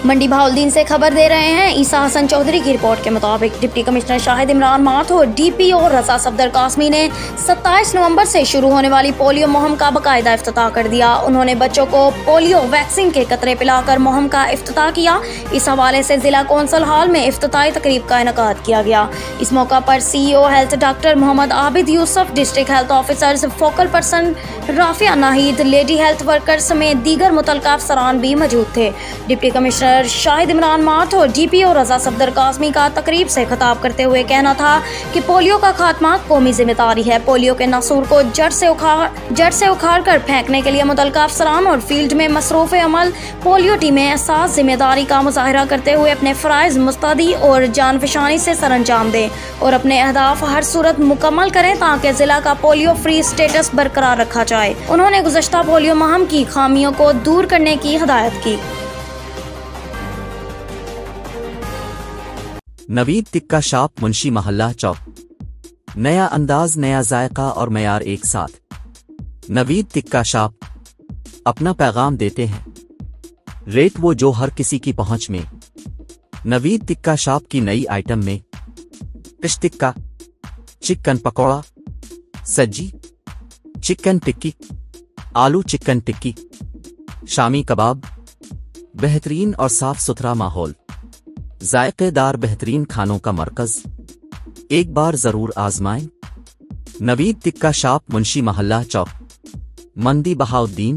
मंडी बहाउद्दीन से खबर दे रहे हैं ईसा हसन चौधरी की रिपोर्ट के मुताबिक डिप्टी कमिश्नर शाहिद इमरान माथुर और डीपीओ रजा सफदर कासमी ने 27 नवंबर से शुरू होने वाली पोलियो मुहिम का बाकायदा इफ्तिताह कर दिया। उन्होंने बच्चों को पोलियो वैक्सीन के कतरे पिलाकर मुहिम का इफ्तिताह किया। इस हवाले से जिला कौंसल हॉल में इफ्तिताही तकरीब का इनेकाद किया गया। इस मौका पर CEO health doctor Mohammad Abid Yusuf, district health officers, focal person Rafia Nahid, lady health worker समेत दीगर मुतल्लिका अफसरान भी मौजूद थे। डिप्टी कमिश्नर शाहिद इमरान माथुर और डीपीओ रजा सफदर कासमी का तकरीब से खिताब करते हुए कहना था कि पोलियो का खात्मा कौमी जिम्मेदारी है। पोलियो के नासूर को जड़ से उखाड़ कर फेंकने के लिए मुतल्लिका अफसरान और फील्ड में मसरूफ़ अमल पोलियो टीमें एहसास जिम्मेदारी का मुजाहिरा करते हुए अपने फ़राइज़ मुस्तदी और जानफशानी से सरअंजाम दें और अपने अहदाफ हर सूरत मुकम्मल करें ताकि जिला का पोलियो फ्री स्टेटस बरकरार रखा जाए। उन्होंने गुज़श्ता पोलियो मुहिम की खामियों को दूर करने की हिदायत की। नवीद टिक्का शॉप, मुंशी मोहल्ला चौक। नया अंदाज, नया जायका और मयार एक साथ। नवीद टिक्का शॉप अपना पैगाम देते हैं, रेट वो जो हर किसी की पहुंच में। नवीद टिक्का शॉप की नई आइटम में फिश टिक्का, चिकन पकौड़ा, सज्जी, चिकन टिक्की, आलू चिकन टिक्की, शामी कबाब, बेहतरीन और साफ सुथरा माहौल, जायकेदार बेहतरीन खानों का मरकज। एक बार जरूर आजमाएं। नवीद टिक्का शॉप, मुंशी मोहल्ला चौक, मंडी बहाउद्दीन।